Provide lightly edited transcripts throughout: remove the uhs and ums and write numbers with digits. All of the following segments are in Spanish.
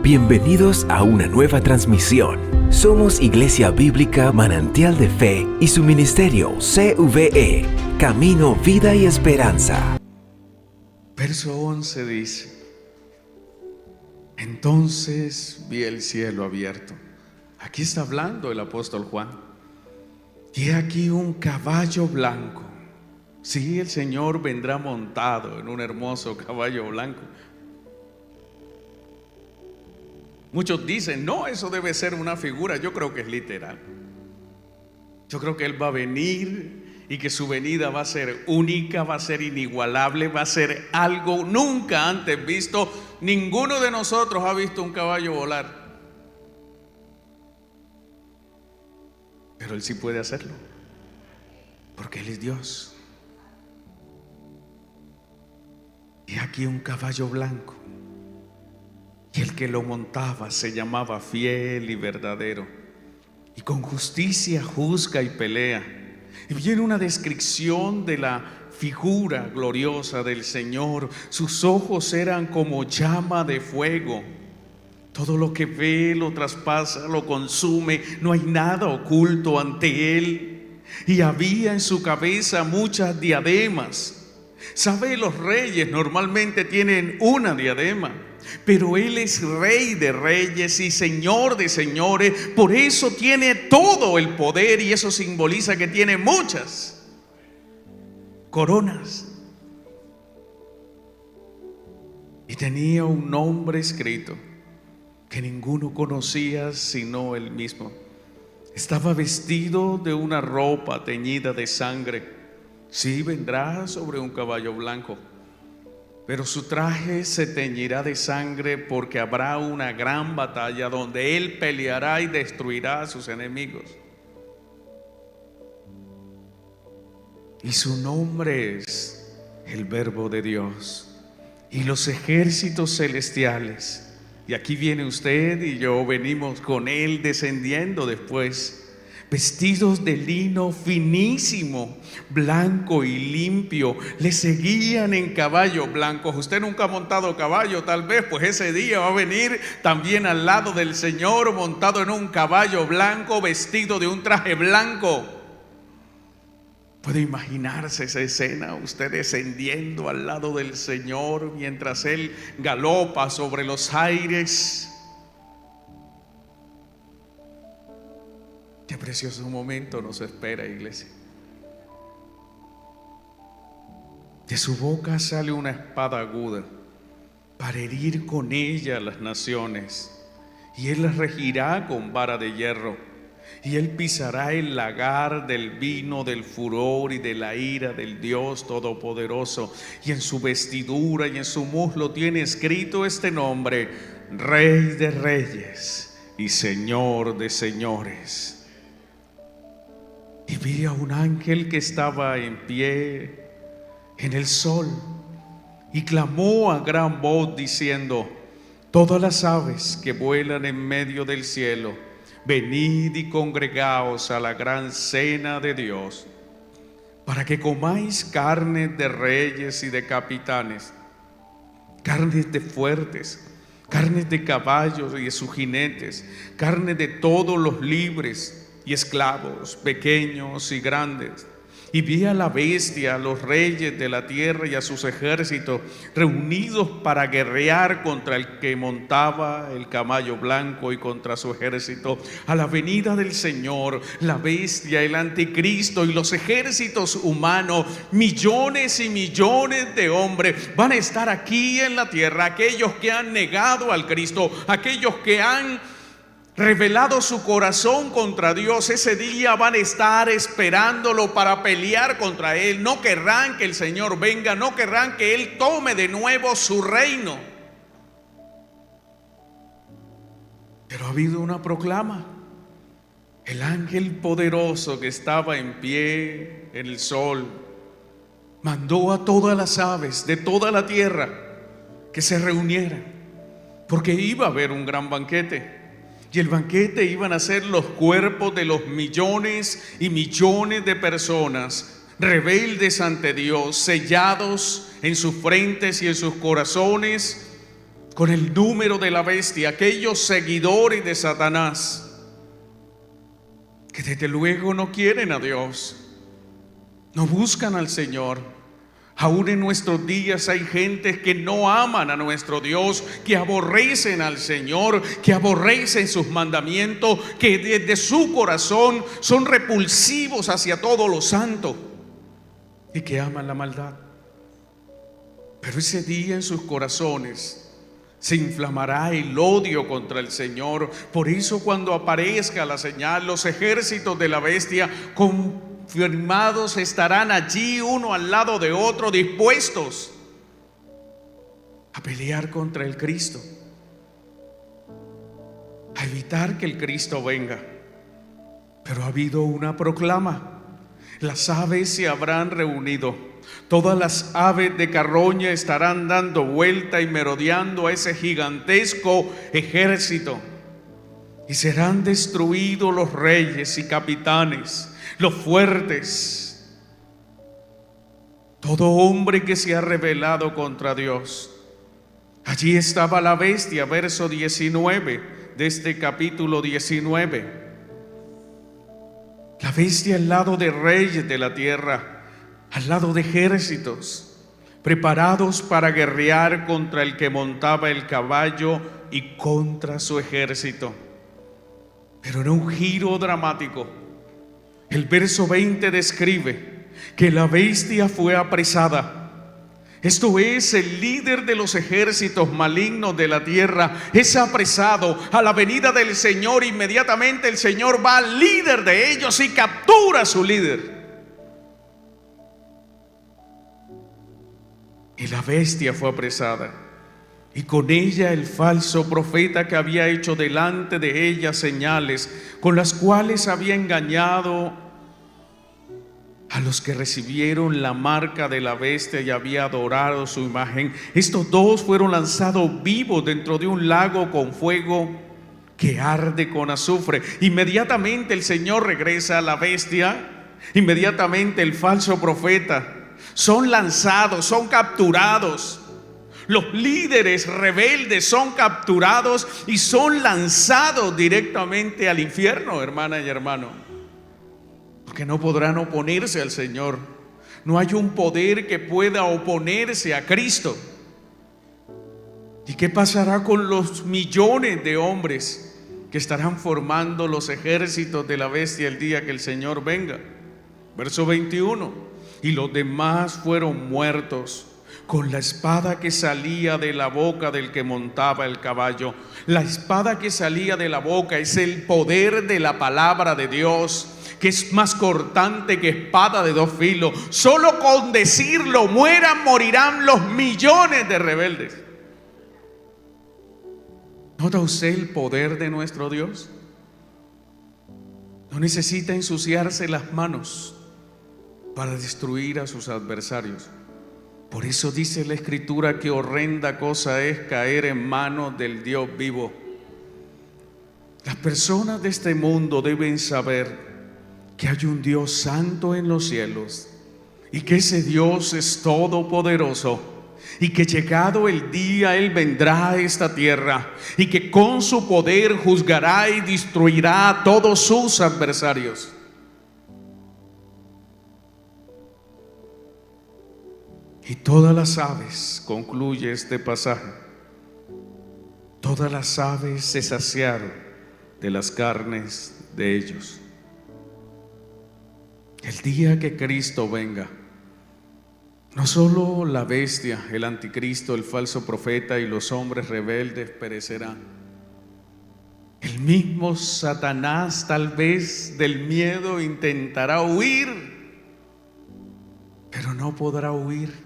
Bienvenidos a una nueva transmisión. Somos Iglesia Bíblica Manantial de Fe y su ministerio CVE, Camino, Vida y Esperanza. Verso 11 dice: entonces vi el cielo abierto. Aquí está hablando el apóstol Juan. Y aquí un caballo blanco. Sí, el Señor vendrá montado en un hermoso caballo blanco. Muchos dicen, no, eso debe ser una figura. Yo creo que es literal. Yo creo que Él va a venir y que su venida va a ser única, va a ser inigualable, va a ser algo nunca antes visto. Ninguno de nosotros ha visto un caballo volar, pero Él sí puede hacerlo, porque Él es Dios. Y aquí un caballo blanco, y el que lo montaba se llamaba Fiel y Verdadero, y con justicia juzga y pelea. Y viene una descripción de la figura gloriosa del Señor. Sus ojos eran como llama de fuego. Todo lo que ve lo traspasa, lo consume. No hay nada oculto ante Él. Y había en su cabeza muchas diademas. ¿Sabe? Los reyes normalmente tienen una diadema, pero Él es Rey de reyes y Señor de señores. Por eso tiene todo el poder, y eso simboliza que tiene muchas coronas. Y tenía un nombre escrito que ninguno conocía sino Él mismo. Estaba vestido de una ropa teñida de sangre. Sí, vendrá sobre un caballo blanco, pero su traje se teñirá de sangre, porque habrá una gran batalla donde Él peleará y destruirá a sus enemigos. Y su nombre es el Verbo de Dios. Y los ejércitos celestiales, y aquí viene usted y yo, venimos con Él descendiendo después, vestidos de lino finísimo, blanco y limpio, le seguían en caballos blancos. Usted nunca ha montado caballo, tal vez, pues ese día va a venir también al lado del Señor, montado en un caballo blanco, vestido de un traje blanco. ¿Puede imaginarse esa escena? Usted descendiendo al lado del Señor mientras Él galopa sobre los aires. Qué precioso momento nos espera, iglesia. De su boca sale una espada aguda para herir con ella a las naciones, y Él las regirá con vara de hierro. Y Él pisará el lagar del vino del furor y de la ira del Dios Todopoderoso. Y en su vestidura y en su muslo tiene escrito este nombre: Rey de reyes y Señor de señores. Y vi a un ángel que estaba en pie en el sol, y clamó a gran voz diciendo: todas las aves que vuelan en medio del cielo, venid y congregaos a la gran cena de Dios, para que comáis carnes de reyes y de capitanes, carnes de fuertes, carnes de caballos y de sus jinetes, carnes de todos los libres y esclavos, pequeños y grandes. Y vi a la bestia, a los reyes de la tierra y a sus ejércitos reunidos para guerrear contra el que montaba el caballo blanco y contra su ejército. A la venida del Señor, la bestia, el anticristo y los ejércitos humanos, millones y millones de hombres van a estar aquí en la tierra. Aquellos que han negado al Cristo, aquellos que han revelado su corazón contra Dios, ese día van a estar esperándolo para pelear contra Él. No querrán que el Señor venga, no querrán que Él tome de nuevo su reino. Pero ha habido una proclama. El ángel poderoso que estaba en pie en el sol mandó a todas las aves de toda la tierra que se reunieran, porque iba a haber un gran banquete. Y el banquete iban a ser los cuerpos de los millones y millones de personas rebeldes ante Dios, sellados en sus frentes y en sus corazones con el número de la bestia, aquellos seguidores de Satanás que desde luego no quieren a Dios, no buscan al Señor. Aún en nuestros días hay gente que no aman a nuestro Dios, que aborrecen al Señor, que aborrecen sus mandamientos, que desde su corazón son repulsivos hacia todo lo santo y que aman la maldad. Pero ese día en sus corazones se inflamará el odio contra el Señor. Por eso cuando aparezca la señal, los ejércitos de la bestia confirmados estarán allí uno al lado de otro, dispuestos a pelear contra el Cristo, a evitar que el Cristo venga. Pero ha habido una proclama: las aves se habrán reunido, todas las aves de carroña estarán dando vuelta y merodeando a ese gigantesco ejército, y serán destruidos los reyes y capitanes, los fuertes, todo hombre que se ha rebelado contra Dios. Allí estaba la bestia, verso 19 de este capítulo 19. La bestia al lado de reyes de la tierra, al lado de ejércitos, preparados para guerrear contra el que montaba el caballo y contra su ejército. Pero en un giro dramático, el verso 20 describe que la bestia fue apresada. Esto es, el líder de los ejércitos malignos de la tierra es apresado. A la venida del Señor, inmediatamente el Señor va al líder de ellos y captura a su líder. Y la bestia fue apresada, y con ella el falso profeta que había hecho delante de ella señales con las cuales había engañado a los que recibieron la marca de la bestia y había adorado su imagen. Estos dos fueron lanzados vivos dentro de un lago con fuego que arde con azufre. Inmediatamente el Señor regresa a la bestia, inmediatamente el falso profeta son lanzados, son capturados. Los líderes rebeldes son capturados y son lanzados directamente al infierno, hermana y hermano, porque no podrán oponerse al Señor. No hay un poder que pueda oponerse a Cristo. ¿Y qué pasará con los millones de hombres que estarán formando los ejércitos de la bestia el día que el Señor venga? Verso 21: y los demás fueron muertos con la espada que salía de la boca del que montaba el caballo. La espada que salía de la boca es el poder de la palabra de Dios, que es más cortante que espada de dos filos. Solo con decirlo, morirán los millones de rebeldes. ¿Nota usted el poder de nuestro Dios? No necesita ensuciarse las manos para destruir a sus adversarios. Por eso dice la Escritura que horrenda cosa es caer en manos del Dios vivo. Las personas de este mundo deben saber que hay un Dios santo en los cielos y que ese Dios es todopoderoso, y que llegado el día Él vendrá a esta tierra y que con su poder juzgará y destruirá a todos sus adversarios. Y todas las aves, concluye este pasaje, todas las aves se saciaron de las carnes de ellos. El día que Cristo venga, no solo la bestia, el anticristo, el falso profeta y los hombres rebeldes perecerán. El mismo Satanás, tal vez del miedo, intentará huir, pero no podrá huir.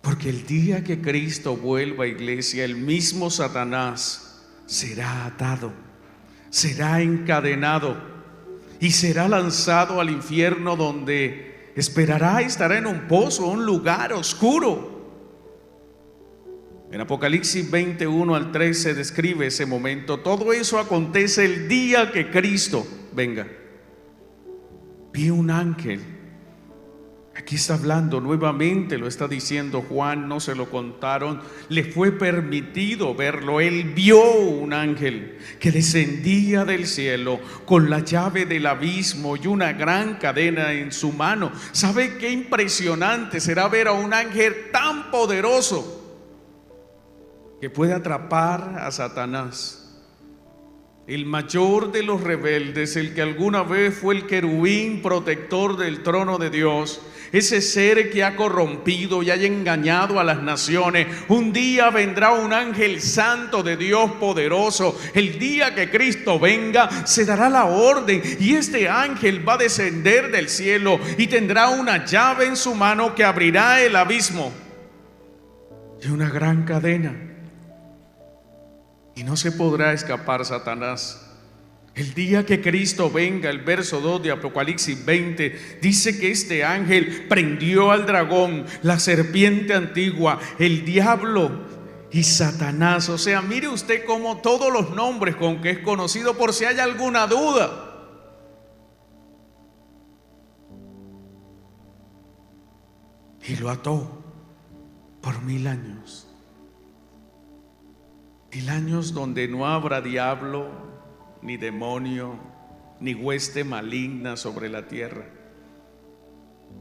Porque el día que Cristo vuelva, iglesia, el mismo Satanás será atado, será encadenado y será lanzado al infierno, donde esperará, estará en un pozo, un lugar oscuro. En Apocalipsis 21 al 3 se describe ese momento. Todo eso acontece el día que Cristo venga. Vi un ángel Aquí está hablando nuevamente, lo está diciendo Juan, no se lo contaron, le fue permitido verlo. Él vio un ángel que descendía del cielo con la llave del abismo y una gran cadena en su mano. ¿Sabe qué impresionante será ver a un ángel tan poderoso que puede atrapar a Satanás? El mayor de los rebeldes, el que alguna vez fue el querubín protector del trono de Dios, ese ser que ha corrompido y haya engañado a las naciones. Un día vendrá un ángel santo de Dios poderoso. El día que Cristo venga, se dará la orden y este ángel va a descender del cielo y tendrá una llave en su mano que abrirá el abismo y una gran cadena. Y no se podrá escapar Satanás. El día que Cristo venga, el verso 2 de Apocalipsis 20 dice que este ángel prendió al dragón, la serpiente antigua, el diablo y Satanás. O sea, mire usted cómo todos los nombres con que es conocido, por si hay alguna duda. Y lo ató por 1000 años. 1000 años donde no habrá diablo, ni demonio, ni hueste maligna sobre la tierra.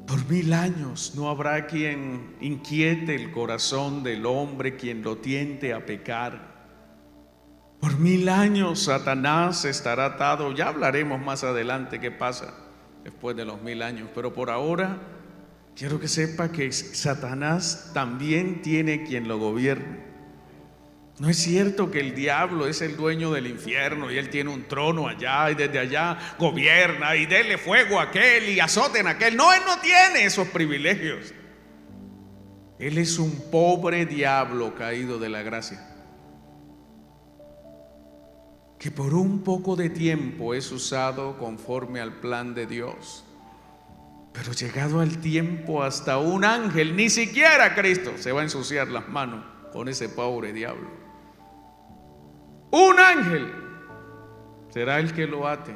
Por 1000 años no habrá quien inquiete el corazón del hombre, quien lo tiente a pecar. Por 1000 años Satanás estará atado. Ya hablaremos más adelante qué pasa después de los 1000 años, pero por ahora quiero que sepa que Satanás también tiene quien lo gobierne. No es cierto que el diablo es el dueño del infierno y él tiene un trono allá y desde allá gobierna y dele fuego a aquel y azoten a aquel. No, él no tiene esos privilegios. Él es un pobre diablo caído de la gracia, que por un poco de tiempo es usado conforme al plan de Dios. Pero llegado al tiempo, hasta un ángel, ni siquiera Cristo, se va a ensuciar las manos con ese pobre diablo. Un ángel será el que lo ate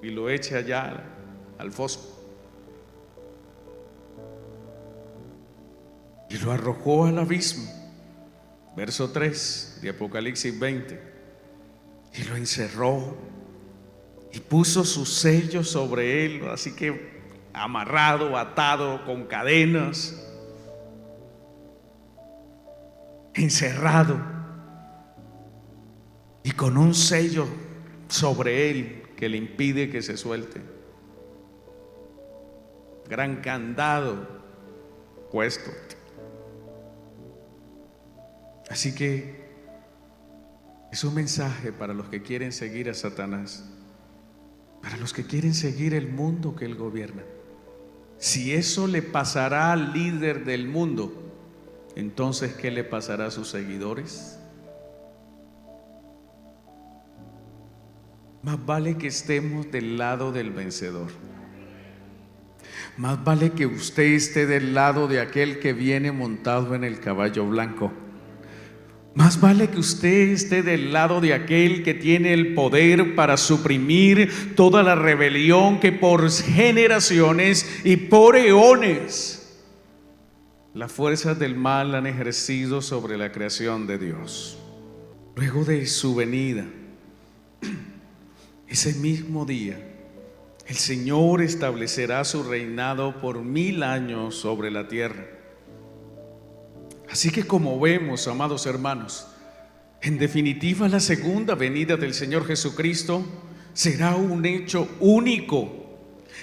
y lo eche allá al foso. Y lo arrojó al abismo, verso 3 de Apocalipsis 20, y lo encerró y puso su sello sobre él, así que amarrado, atado con cadenas, encerrado y con un sello sobre él que le impide que se suelte. Gran candado puesto. Así que es un mensaje para los que quieren seguir a Satanás, para los que quieren seguir el mundo que él gobierna. Si eso le pasará al líder del mundo, entonces, ¿qué le pasará a sus seguidores? Más vale que estemos del lado del vencedor. Más vale que usted esté del lado de aquel que viene montado en el caballo blanco. Más vale que usted esté del lado de aquel que tiene el poder para suprimir toda la rebelión que por generaciones y por eones las fuerzas del mal han ejercido sobre la creación de Dios. Luego de su venida, ese mismo día, el Señor establecerá su reinado por 1000 años sobre la tierra. Así que, como vemos, amados hermanos, en definitiva la segunda venida del Señor Jesucristo será un hecho único,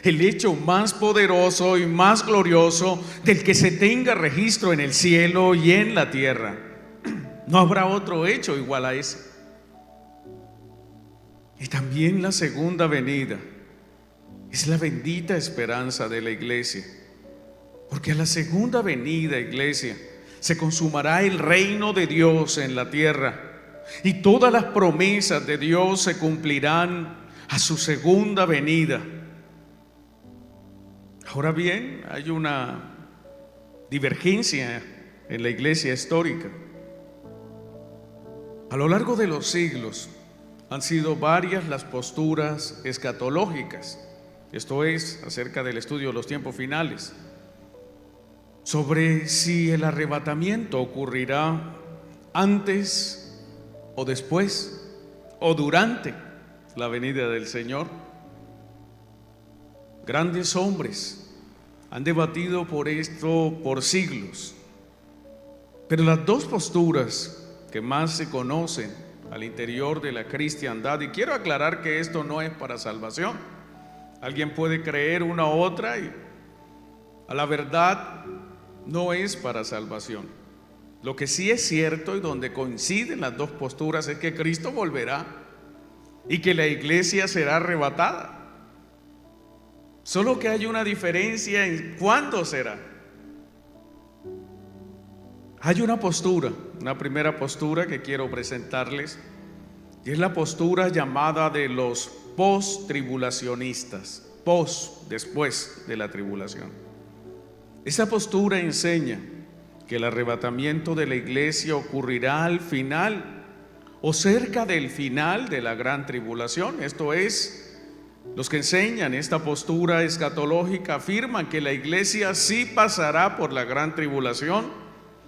el hecho más poderoso y más glorioso del que se tenga registro en el cielo y en la tierra. No habrá otro hecho igual a ese. Y también la segunda venida es la bendita esperanza de la iglesia, porque a la segunda venida, iglesia, se consumará el reino de Dios en la tierra y todas las promesas de Dios se cumplirán a su segunda venida. Ahora bien, hay una divergencia en la iglesia histórica. A lo largo de los siglos han sido varias las posturas escatológicas. esto es, acerca del estudio de los tiempos finales, sobre si el arrebatamiento ocurrirá antes o después o durante la venida del Señor. Grandes hombres han debatido por esto por siglos, pero las dos posturas que más se conocen al interior de la cristiandad, y quiero aclarar que esto no es para salvación, alguien puede creer una u otra y a la verdad no es para salvación. Lo que sí es cierto y donde coinciden las dos posturas es que Cristo volverá y que la iglesia será arrebatada. Solo que hay una diferencia en cuándo será. Hay una postura, una primera postura que quiero presentarles, y es la postura llamada de los post-tribulacionistas, después de la tribulación. Esa postura enseña que el arrebatamiento de la iglesia ocurrirá al final o cerca del final de la gran tribulación. Esto es, los que enseñan esta postura escatológica afirman que la iglesia sí pasará por la gran tribulación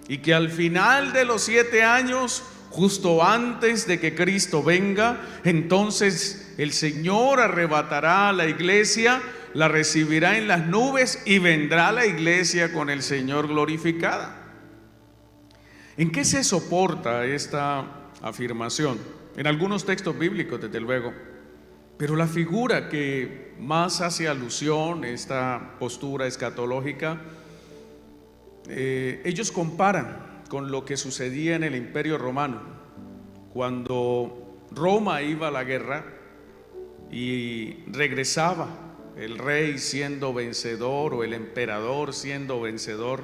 y que al final de los 7 años, justo antes de que Cristo venga, entonces el Señor arrebatará a la iglesia, la recibirá en las nubes y vendrá la iglesia con el Señor glorificada. ¿En qué se soporta esta afirmación? En algunos textos bíblicos, desde luego, pero la figura que más hace alusión a esta postura escatológica, ellos comparan con lo que sucedía en el Imperio Romano, cuando Roma iba a la guerra y regresaba el rey siendo vencedor o el emperador siendo vencedor.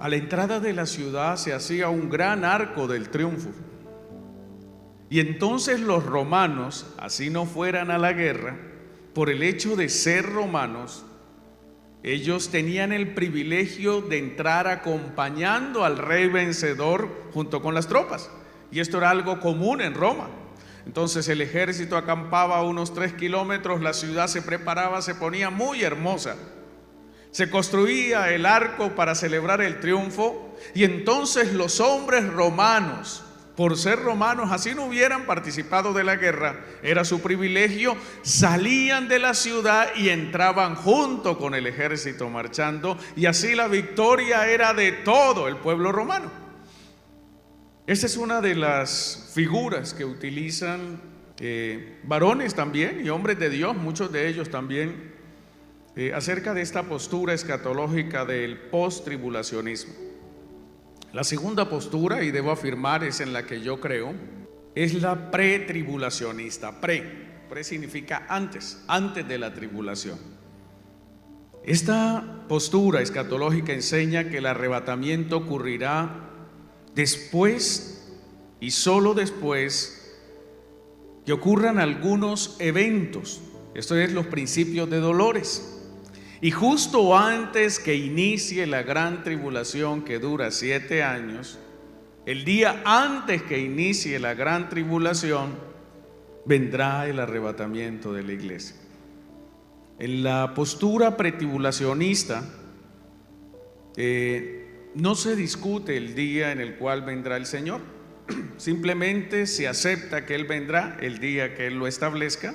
A la entrada de la ciudad se hacía un gran arco del triunfo, y entonces los romanos, así no fueran a la guerra, por el hecho de ser romanos, ellos tenían el privilegio de entrar acompañando al rey vencedor junto con las tropas, y esto era algo común en Roma. Entonces el ejército acampaba a unos 3 kilómetros, la ciudad se preparaba, se ponía muy hermosa, se construía el arco para celebrar el triunfo, y entonces los hombres romanos, por ser romanos, así no hubieran participado de la guerra, era su privilegio, salían de la ciudad y entraban junto con el ejército marchando, y así la victoria era de todo el pueblo romano. Esa es una de las figuras que utilizan varones también y hombres de Dios, muchos de ellos también, acerca de esta postura escatológica del post-tribulacionismo. La segunda postura, y debo afirmar es en la que yo creo, es la pretribulacionista. Pre significa antes de la tribulación. Esta postura escatológica enseña que el arrebatamiento ocurrirá después y solo después que ocurran algunos eventos, esto es, los principios de dolores. Y justo antes que inicie la gran tribulación que dura 7 años, el día antes que inicie la gran tribulación, vendrá el arrebatamiento de la iglesia. En la postura pretribulacionista no se discute el día en el cual vendrá el Señor, simplemente se acepta que Él vendrá el día que Él lo establezca,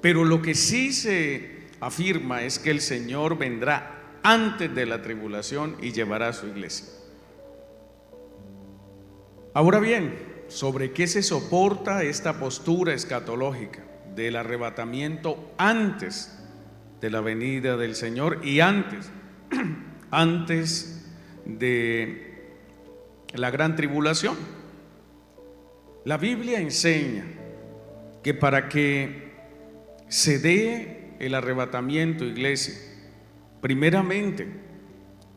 pero lo que sí se afirma es que el Señor vendrá antes de la tribulación y llevará a su iglesia. Ahora bien, ¿sobre qué se soporta esta postura escatológica del arrebatamiento antes de la venida del Señor y antes de la gran tribulación? La Biblia enseña que para que se dé el arrebatamiento, iglesia, primeramente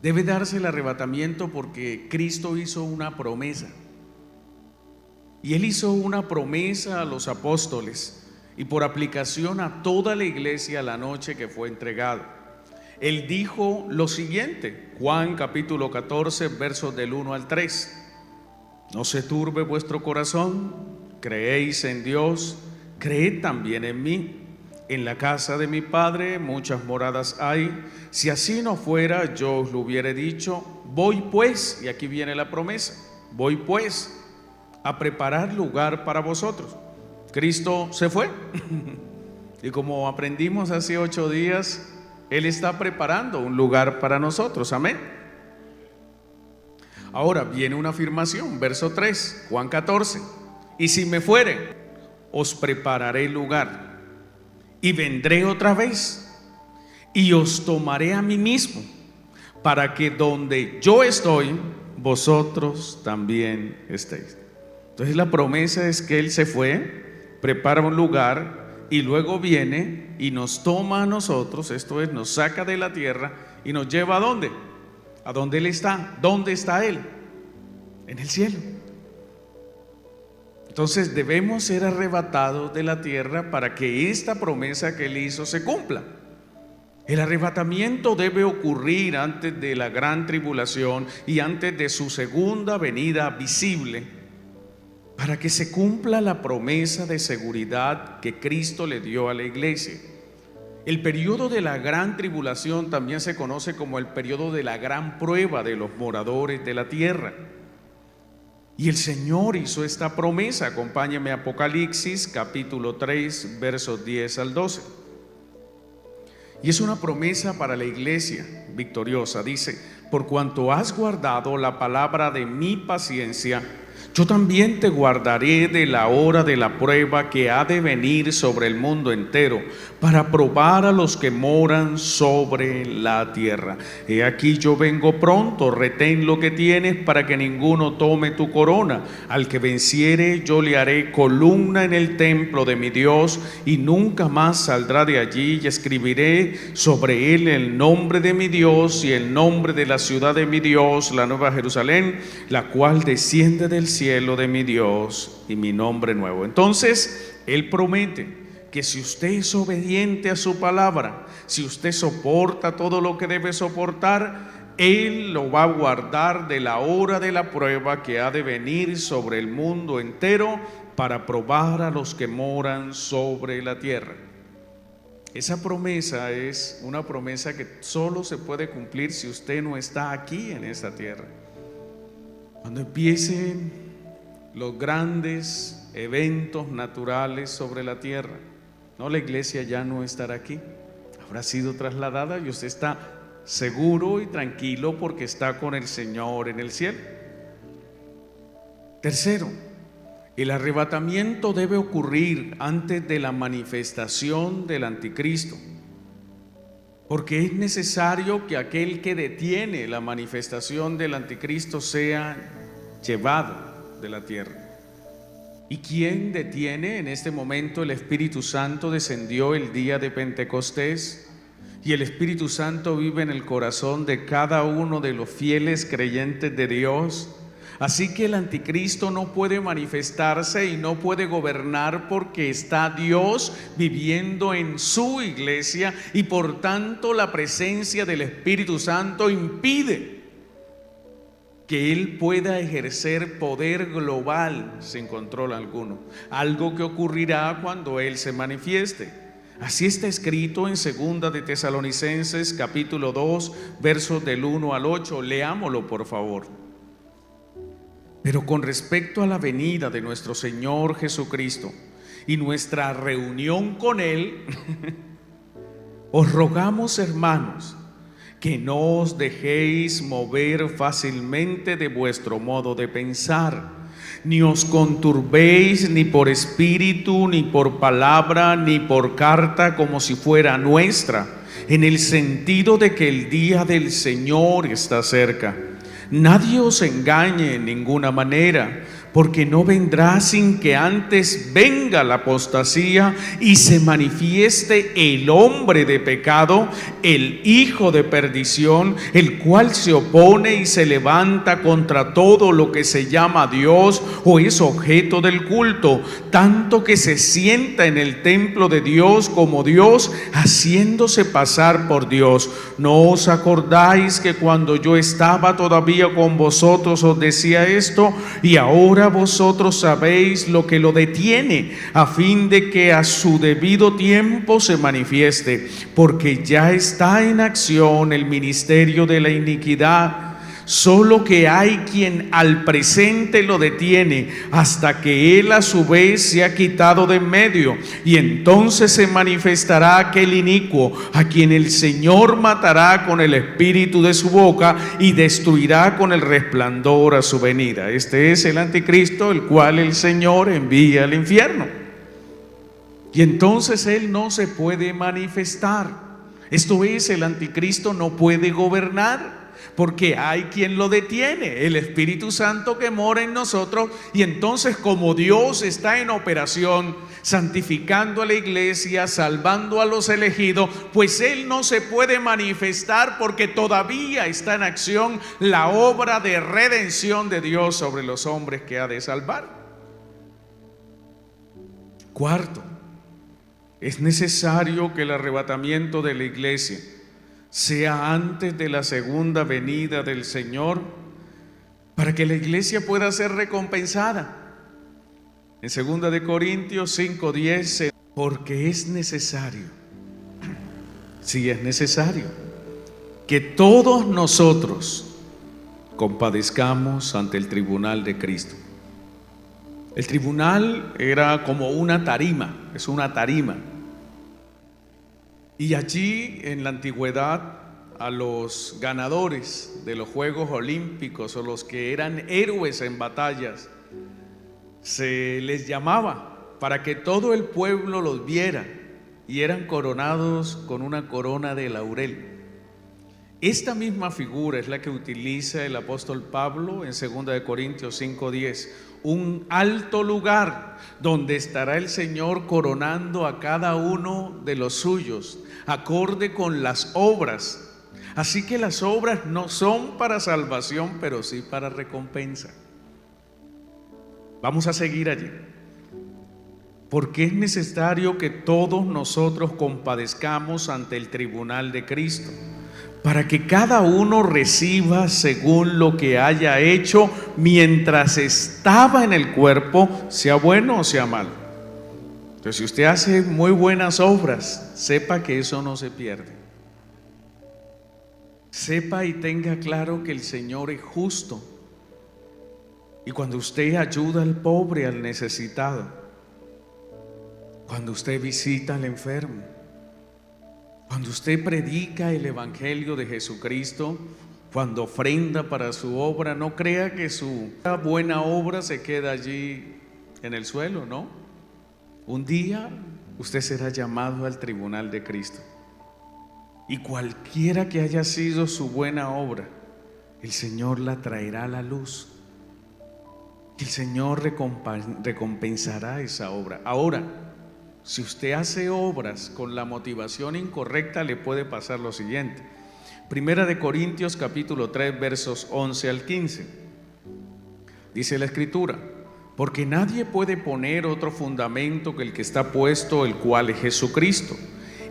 debe darse el arrebatamiento porque Cristo hizo una promesa. Y Él hizo una promesa a los apóstoles y por aplicación a toda la iglesia la noche que fue entregado. Él dijo lo siguiente, Juan capítulo 14, versos del 1 al 3. No se turbe vuestro corazón, creéis en Dios, creed también en mí. En la casa de mi Padre muchas moradas hay. Si así no fuera, yo os lo hubiera dicho. Voy pues, y aquí viene la promesa, voy pues a preparar lugar para vosotros. Cristo se fue y como aprendimos hace 8 días, Él está preparando un lugar para nosotros, amén. Ahora viene una afirmación, verso 3, Juan 14. Y si me fuere, os prepararé lugar, y vendré otra vez, y os tomaré a mí mismo, para que donde yo estoy, vosotros también estéis. Entonces la promesa es que Él se fue, prepara un lugar, y luego viene y nos toma a nosotros, esto es, nos saca de la tierra y nos lleva ¿a dónde? A donde Él está. ¿Dónde está Él? En el cielo. Entonces debemos ser arrebatados de la tierra para que esta promesa que Él hizo se cumpla. El arrebatamiento debe ocurrir antes de la gran tribulación y antes de su segunda venida visible, para que se cumpla la promesa de seguridad que Cristo le dio a la iglesia. El periodo de la gran tribulación también se conoce como el periodo de la gran prueba de los moradores de la tierra. Y el Señor hizo esta promesa. Acompáñame a Apocalipsis capítulo 3 versos 10 al 12. Y es una promesa para la iglesia victoriosa. Dice: por cuanto has guardado la palabra de mi paciencia, yo también te guardaré de la hora de la prueba que ha de venir sobre el mundo entero, para probar a los que moran sobre la tierra. He aquí yo vengo pronto, retén lo que tienes para que ninguno tome tu corona. Al que venciere yo le haré columna en el templo de mi Dios, y nunca más saldrá de allí, y escribiré sobre él el nombre de mi Dios y el nombre de la ciudad de mi Dios, la nueva Jerusalén, la cual desciende del cielo de mi Dios, y mi nombre nuevo. Entonces Él promete que si usted es obediente a su palabra, si usted soporta todo lo que debe soportar, Él lo va a guardar de la hora de la prueba que ha de venir sobre el mundo entero, para probar a los que moran sobre la tierra. Esa promesa es una promesa que solo se puede cumplir si usted no está aquí en esta tierra. Cuando empiecen los grandes eventos naturales sobre la tierra, no, la iglesia ya no estará aquí, habrá sido trasladada y usted está seguro y tranquilo porque está con el Señor en el cielo. Tercero, el arrebatamiento debe ocurrir antes de la manifestación del anticristo, porque es necesario que aquel que detiene la manifestación del anticristo sea llevado de la tierra. ¿Y quién detiene? En este momento el Espíritu Santo descendió el día de Pentecostés, y el Espíritu Santo vive en el corazón de cada uno de los fieles creyentes de Dios. Así que el anticristo no puede manifestarse y no puede gobernar, porque está Dios viviendo en su iglesia, y por tanto la presencia del Espíritu Santo impide que Él pueda ejercer poder global sin control alguno, algo que ocurrirá cuando Él se manifieste. Así está escrito en 2 de Tesalonicenses capítulo 2 versos del 1 al 8. Leámoslo por favor. Pero con respecto a la venida de nuestro Señor Jesucristo y nuestra reunión con Él, os rogamos, hermanos, que no os dejéis mover fácilmente de vuestro modo de pensar, ni os conturbéis ni por espíritu, ni por palabra, ni por carta como si fuera nuestra, en el sentido de que el día del Señor está cerca. Nadie os engañe en ninguna manera, porque no vendrá sin que antes venga la apostasía y se manifieste el hombre de pecado, el hijo de perdición, el cual se opone y se levanta contra todo lo que se llama Dios o es objeto del culto, tanto que se sienta en el templo de Dios como Dios, haciéndose pasar por Dios. ¿No os acordáis que cuando yo estaba todavía con vosotros os decía esto? Y ahora ahora vosotros sabéis lo que lo detiene, a fin de que a su debido tiempo se manifieste, porque ya está en acción el ministerio de la iniquidad. Solo que hay quien al presente lo detiene hasta que él a su vez se ha quitado de en medio, y entonces se manifestará aquel inicuo, a quien el Señor matará con el espíritu de su boca y destruirá con el resplandor a su venida. Este es el anticristo, el cual el Señor envía al infierno. Y entonces él no se puede manifestar. Esto es, el anticristo no puede gobernar, porque hay quien lo detiene, el Espíritu Santo que mora en nosotros. Y entonces, como Dios está en operación, santificando a la iglesia, salvando a los elegidos, pues Él no se puede manifestar, porque todavía está en acción la obra de redención de Dios sobre los hombres que ha de salvar. Cuarto, es necesario que el arrebatamiento de la iglesia sea antes de la segunda venida del Señor, para que la iglesia pueda ser recompensada. En 2 de Corintios 5:10, porque es necesario, sí es necesario, que todos nosotros compadezcamos ante el tribunal de Cristo. El tribunal era como una tarima, es una tarima. Y allí en la antigüedad a los ganadores de los Juegos Olímpicos, o los que eran héroes en batallas, se les llamaba para que todo el pueblo los viera, y eran coronados con una corona de laurel. Esta misma figura es la que utiliza el apóstol Pablo en 2 de Corintios 5:10, un alto lugar donde estará el Señor coronando a cada uno de los suyos, acorde con las obras. Así que las obras no son para salvación, pero sí para recompensa. Vamos a seguir allí, porque es necesario que todos nosotros compadezcamos ante el tribunal de Cristo, para que cada uno reciba según lo que haya hecho mientras estaba en el cuerpo, sea bueno o sea malo. Entonces, si usted hace muy buenas obras, sepa que eso no se pierde. Sepa y tenga claro que el Señor es justo. Y cuando usted ayuda al pobre, al necesitado, cuando usted visita al enfermo, cuando usted predica el evangelio de Jesucristo, cuando ofrenda para su obra, no crea que su buena obra se queda allí en el suelo, ¿no? Un día usted será llamado al tribunal de Cristo, y cualquiera que haya sido su buena obra, el Señor la traerá a la luz. El Señor recompensará esa obra. Ahora, si usted hace obras con la motivación incorrecta, le puede pasar lo siguiente. 1 de Corintios capítulo 3 versos 11 al 15. Dice la Escritura: porque nadie puede poner otro fundamento que el que está puesto, el cual es Jesucristo.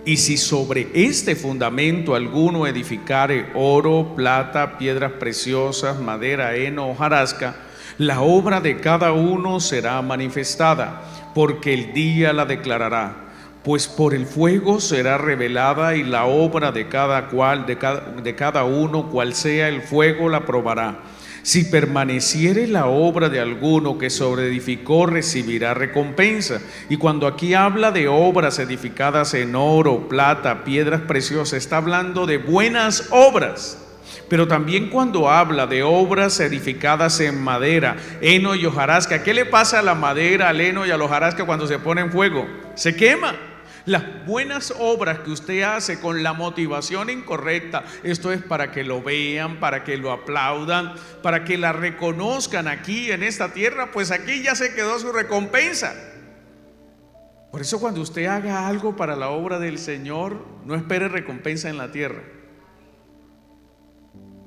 Y si sobre este fundamento alguno edificare oro, plata, piedras preciosas, madera, heno, hojarasca, la obra de cada uno será manifestada, porque el día la declarará, pues por el fuego será revelada, y la obra de cada uno, cual sea el fuego, la probará. Si permaneciere la obra de alguno que sobreedificó, recibirá recompensa. Y cuando aquí habla de obras edificadas en oro, plata, piedras preciosas, está hablando de buenas obras. Pero también cuando habla de obras edificadas en madera, heno y hojarasca, ¿qué le pasa a la madera, al heno y a la hojarasca cuando se pone en fuego? Se quema. Las buenas obras que usted hace con la motivación incorrecta, esto es para que lo vean, para que lo aplaudan, para que la reconozcan aquí en esta tierra, pues aquí ya se quedó su recompensa. Por eso, cuando usted haga algo para la obra del Señor, no espere recompensa en la tierra.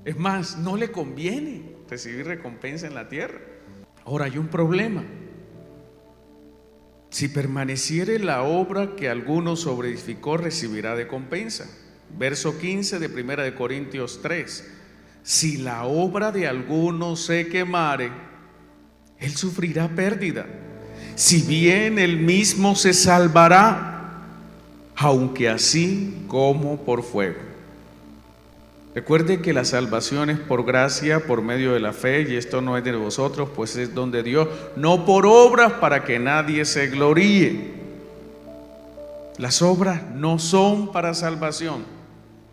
Es más, no le conviene recibir recompensa en la tierra. Ahora, hay un problema. Si permaneciere la obra que alguno sobreedificó, recibirá recompensa. Verso 15 de 1 de Corintios 3. Si la obra de alguno se quemare, Él sufrirá pérdida. Si bien Él mismo se salvará, aunque así como por fuego. Recuerde que la salvación es por gracia, por medio de la fe, y esto no es de vosotros, pues es don de Dios, no por obras para que nadie se gloríe. Las obras no son para salvación.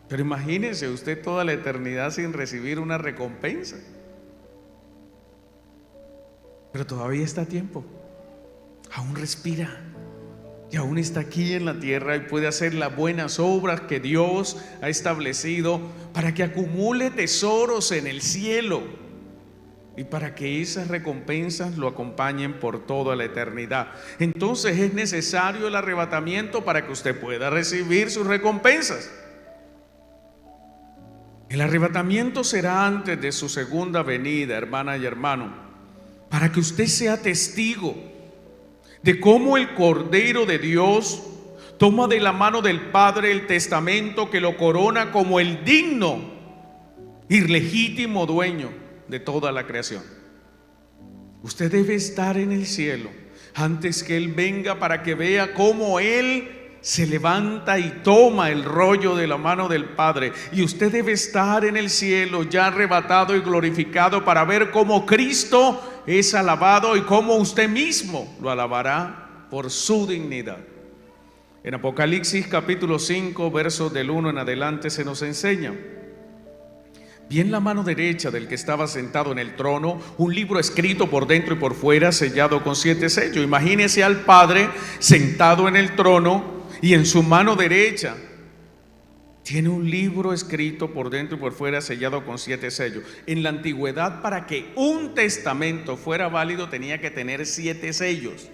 Pero imagínese usted toda la eternidad sin recibir una recompensa. Pero todavía está a tiempo. Aún respira. Y aún está aquí en la tierra y puede hacer las buenas obras que Dios ha establecido para que acumule tesoros en el cielo y para que esas recompensas lo acompañen por toda la eternidad. Entonces es necesario el arrebatamiento para que usted pueda recibir sus recompensas. El arrebatamiento será antes de su segunda venida, hermana y hermano, para que usted sea testigo de cómo el Cordero de Dios toma de la mano del Padre el testamento que lo corona como el digno y legítimo dueño de toda la creación. Usted debe estar en el cielo antes que Él venga para que vea cómo Él se levanta y toma el rollo de la mano del Padre. Y usted debe estar en el cielo ya arrebatado y glorificado para ver cómo Cristo es alabado y cómo usted mismo lo alabará por su dignidad. En Apocalipsis capítulo 5, versos del 1 en adelante se nos enseña: vi en la mano derecha del que estaba sentado en el trono un libro escrito por dentro y por fuera, sellado con 7 sellos. Imagínese al Padre sentado en el trono y en su mano derecha tiene un libro escrito por dentro y por fuera, sellado con 7 sellos. En la antigüedad, para que un testamento fuera válido, tenía que tener 7 sellos.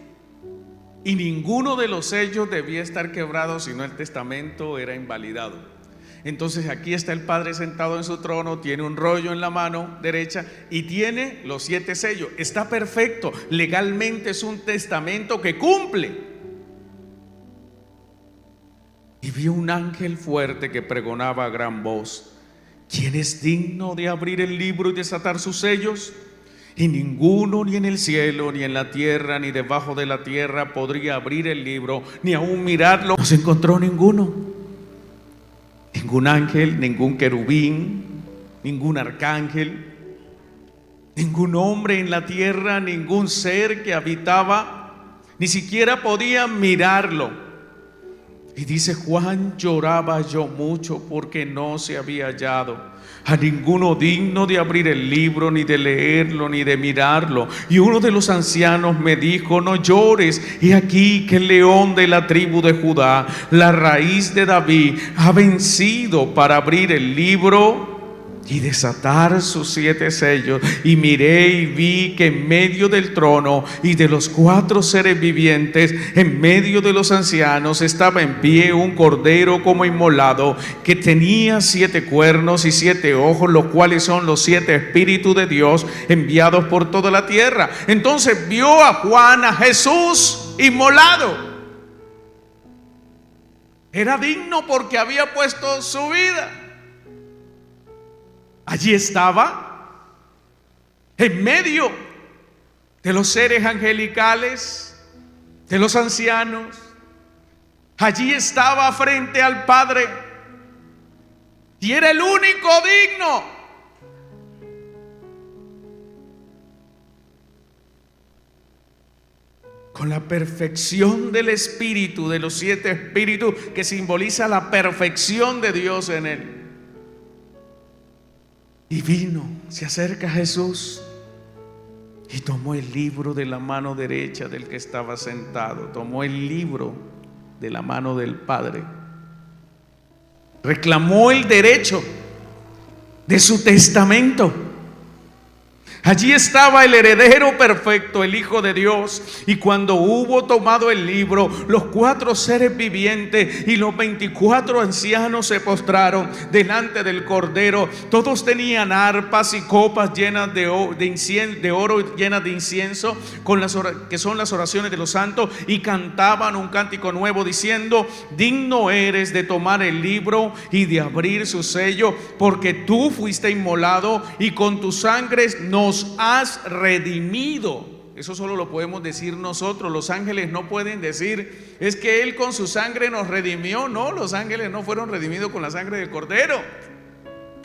Y ninguno de los sellos debía estar quebrado, sino el testamento era invalidado. Entonces aquí está el Padre sentado en su trono, tiene un rollo en la mano derecha y tiene los 7 sellos. Está perfecto, legalmente es un testamento que cumple. Y vi un ángel fuerte que pregonaba a gran voz: ¿quién es digno de abrir el libro y desatar sus sellos? Y ninguno, ni en el cielo, ni en la tierra, ni debajo de la tierra, podría abrir el libro, ni aún mirarlo. No se encontró ninguno. Ningún ángel, ningún querubín, ningún arcángel, ningún hombre en la tierra, ningún ser que habitaba, ni siquiera podía mirarlo. Y dice Juan: lloraba yo mucho porque no se había hallado a ninguno digno de abrir el libro, ni de leerlo, ni de mirarlo. Y uno de los ancianos me dijo: no llores, he aquí que el león de la tribu de Judá, la raíz de David, ha vencido para abrir el libro y desatar sus 7 sellos. Y miré y vi que en medio del trono y de los 4 seres vivientes, en medio de los ancianos, estaba en pie un cordero como inmolado, que tenía 7 cuernos y 7 ojos, los cuales son los 7 espíritus de Dios enviados por toda la tierra. Entonces vio a Juan a Jesús inmolado. Era digno porque había puesto su vida. Allí estaba, en medio de los seres angelicales, de los ancianos. Allí estaba frente al Padre y era el único digno. Con la perfección del Espíritu, de los 7 espíritus, que simboliza la perfección de Dios en él. Y vino, se acerca a Jesús y tomó el libro de la mano derecha del que estaba sentado. Tomó el libro de la mano del Padre. Reclamó el derecho de su testamento. Allí estaba el heredero perfecto, el Hijo de Dios. Y cuando hubo tomado el libro, los 4 seres vivientes y los 24 ancianos se postraron delante del Cordero. Todos tenían arpas y copas llenas de oro llenas de incienso, que son las oraciones de los santos, y cantaban un cántico nuevo diciendo: digno eres de tomar el libro y de abrir su sello, porque tú fuiste inmolado y con tu sangre nos has redimido Eso solo lo podemos decir nosotros. Los ángeles no pueden decir, es que Él con su sangre nos redimió. No, los ángeles no fueron redimidos con la sangre del Cordero.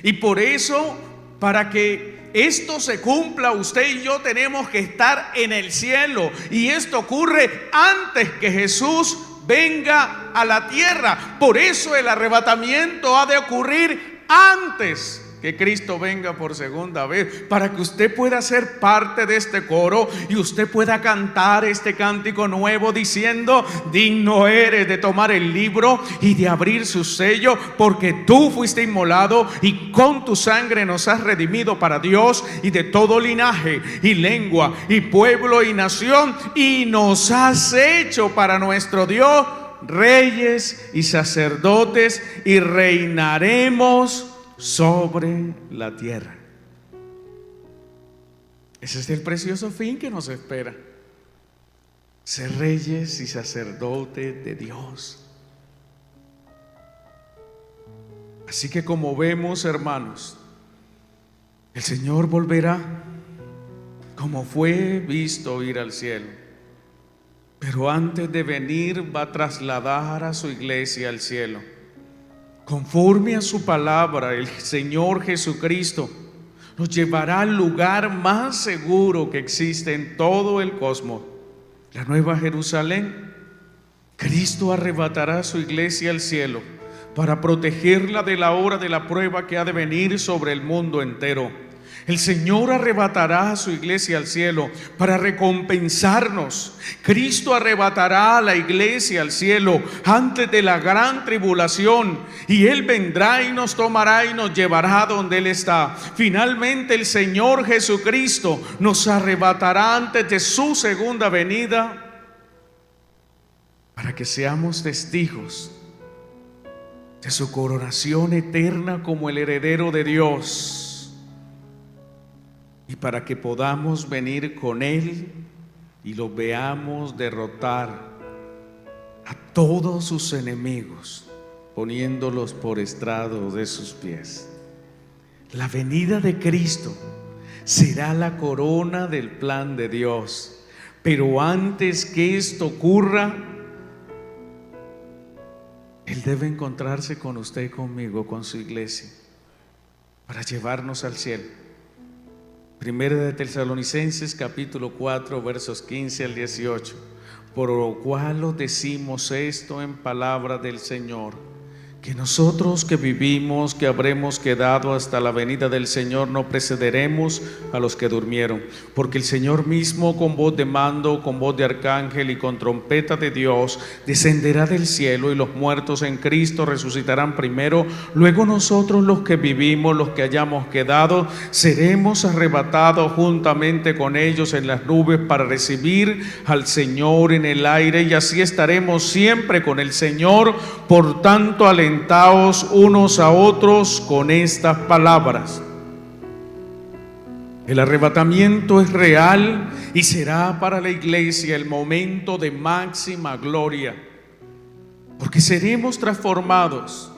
Y por eso, para que esto se cumpla, usted y yo tenemos que estar en el cielo. Y esto ocurre antes que Jesús venga a la tierra. Por eso el arrebatamiento ha de ocurrir antes que Cristo venga por segunda vez, para que usted pueda ser parte de este coro y usted pueda cantar este cántico nuevo diciendo: digno eres de tomar el libro y de abrir su sello, porque tú fuiste inmolado y con tu sangre nos has redimido para Dios y de todo linaje y lengua y pueblo y nación, y nos has hecho para nuestro Dios reyes y sacerdotes, y reinaremos sobre la tierra. Ese es el precioso fin que nos espera: ser reyes y sacerdotes de Dios. Así que, como vemos, hermanos, el Señor volverá como fue visto ir al cielo, pero antes de venir va a trasladar a su iglesia al cielo. Conforme a su palabra, el Señor Jesucristo nos llevará al lugar más seguro que existe en todo el cosmos, la Nueva Jerusalén. Cristo arrebatará a su iglesia al cielo para protegerla de la hora de la prueba que ha de venir sobre el mundo entero. El Señor arrebatará a su iglesia al cielo para recompensarnos. Cristo arrebatará a la iglesia al cielo antes de la gran tribulación, y Él vendrá y nos tomará y nos llevará donde Él está. Finalmente el Señor Jesucristo nos arrebatará antes de su segunda venida para que seamos testigos de su coronación eterna como el heredero de Dios, y para que podamos venir con Él y lo veamos derrotar a todos sus enemigos, poniéndolos por estrado de sus pies. La venida de Cristo será la corona del plan de Dios, pero antes que esto ocurra, Él debe encontrarse con usted y conmigo, con su iglesia, para llevarnos al cielo. Primera de Tesalonicenses capítulo 4 versos 15 al 18. Por lo cual os decimos esto en palabra del Señor, que nosotros que vivimos, que habremos quedado hasta la venida del Señor, no precederemos a los que durmieron. Porque el Señor mismo, con voz de mando, con voz de arcángel y con trompeta de Dios, descenderá del cielo, y los muertos en Cristo resucitarán primero. Luego nosotros, los que vivimos, los que hayamos quedado, seremos arrebatados juntamente con ellos en las nubes para recibir al Señor en el aire, y así estaremos siempre con el Señor. Por tanto, alentaos unos a otros con estas palabras. El arrebatamiento es real y será para la iglesia el momento de máxima gloria, porque seremos transformados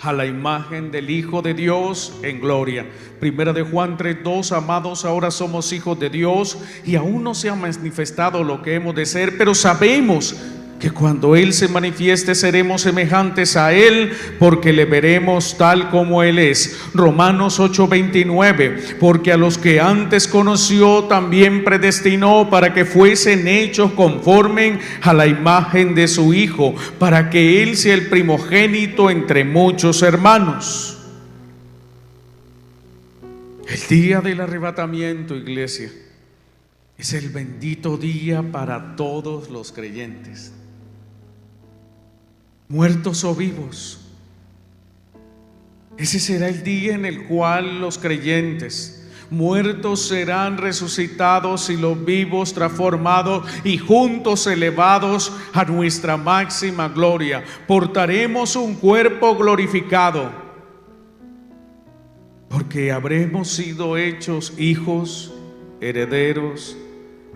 a la imagen del Hijo de Dios en gloria. Primera de Juan 3:2. Amados, ahora somos hijos de Dios y aún no se ha manifestado lo que hemos de ser, pero sabemos que cuando Él se manifieste seremos semejantes a Él, porque le veremos tal como Él es. Romanos 8:29. Porque a los que antes conoció también predestinó para que fuesen hechos conforme a la imagen de su Hijo, para que Él sea el primogénito entre muchos hermanos. El día del arrebatamiento, iglesia, es el bendito día para todos los creyentes, muertos o vivos. Ese será el día en el cual los creyentes muertos serán resucitados y los vivos transformados y juntos elevados a nuestra máxima gloria. Portaremos un cuerpo glorificado, porque habremos sido hechos hijos, herederos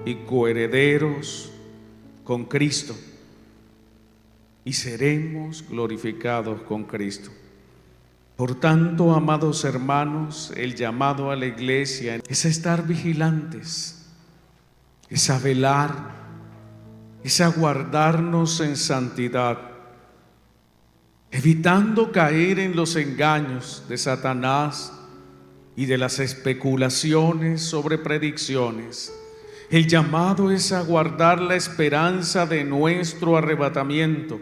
y coherederos con Cristo, y seremos glorificados con Cristo. Por tanto, amados hermanos, el llamado a la iglesia es estar vigilantes, es a velar, es a guardarnos en santidad, evitando caer en los engaños de Satanás y de las especulaciones sobre predicciones. El llamado es a guardar la esperanza de nuestro arrebatamiento,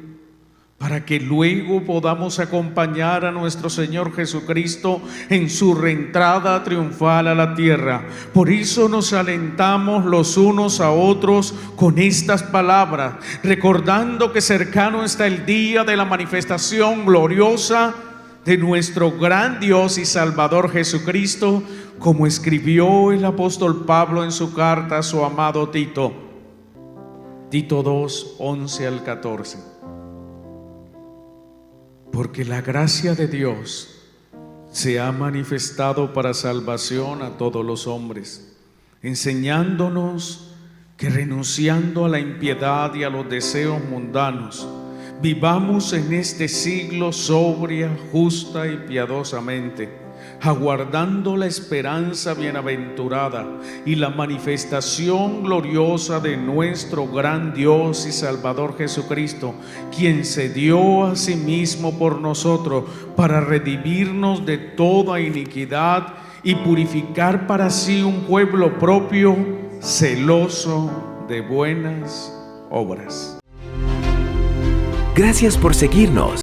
para que luego podamos acompañar a nuestro Señor Jesucristo en su reentrada triunfal a la tierra. Por eso nos alentamos los unos a otros con estas palabras, recordando que cercano está el día de la manifestación gloriosa de nuestro gran Dios y Salvador Jesucristo, como escribió el apóstol Pablo en su carta a su amado Tito. Tito 2, 11 al 14. Porque la gracia de Dios se ha manifestado para salvación a todos los hombres, enseñándonos que renunciando a la impiedad y a los deseos mundanos, vivamos en este siglo sobria, justa y piadosamente, aguardando la esperanza bienaventurada y la manifestación gloriosa de nuestro gran Dios y Salvador Jesucristo, quien se dio a sí mismo por nosotros para redimirnos de toda iniquidad y purificar para sí un pueblo propio, celoso de buenas obras. Gracias por seguirnos.